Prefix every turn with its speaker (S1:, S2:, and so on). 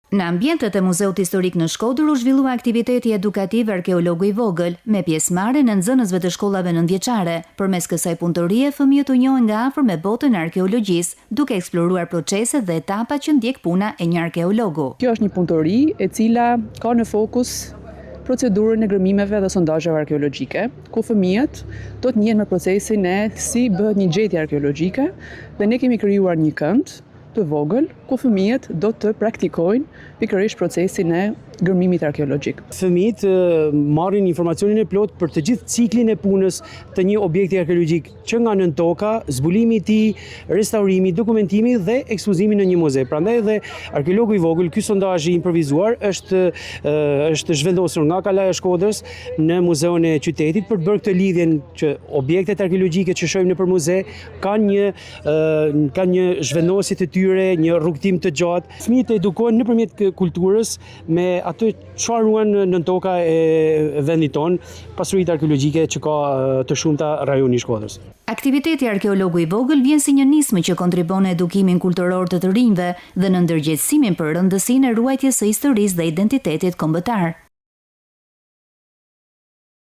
S1: Në ambientet e Muzeut Historik në Shkodër u zhvillua aktiviteti edukativ Arkeologu i vogël, me pjesëmarrjen e nxënësve të shkollave nëntëvjeçare. Përmes kësaj punëtorie, fëmijët u njohin nga afër me botën e arkeologjisë, duke eksploruar proceset dhe etapat që ndjek puna e një arkeologu.
S2: Kjo është një punëtori e cila ka në fokus procedurën e gërmimeve dhe sondazheve arkeologjike, ku fëmijët do të njihen me procesin e si bëhet një gjetje arkeologjike dhe ne kemi krijuar një kënd të vogël ku fëmijët do të praktikojnë pikërisht procesin e gërmimit arkeologjik.
S3: Fëmijët marrin informacionin e plot për të gjithë ciklin e punës të një objekti arkeologjik, që nga nën toka, zbulimi i tij, restaurimi, dokumentimi dhe ekspozimi në një muze. Prandaj edhe arkeologu i vogël, ky sondazh i improvisuar është zhvendosur nga Kalaja e Shkodrës në muzeun e qytetit për të bërë këtë lidhjen që objektet arkeologjike që shohim nëpër muze kanë një zhvendosje të tyre, një rrugtim të gjatë. Fëmijët edukohen nëpërmjet kulturës me atë çfarë ruan nën toka e vendit tonë, pasuritë arkeologjike që ka të shumta rajoni i Shkodrës.
S1: Aktiviteti Arkeologu i vogël vjen si një nismë që kontribon në edukimin kulturor të rinjve dhe në ndërgjegjësimin për rëndësinë e ruajtjes së historisë dhe identitetit kombëtar.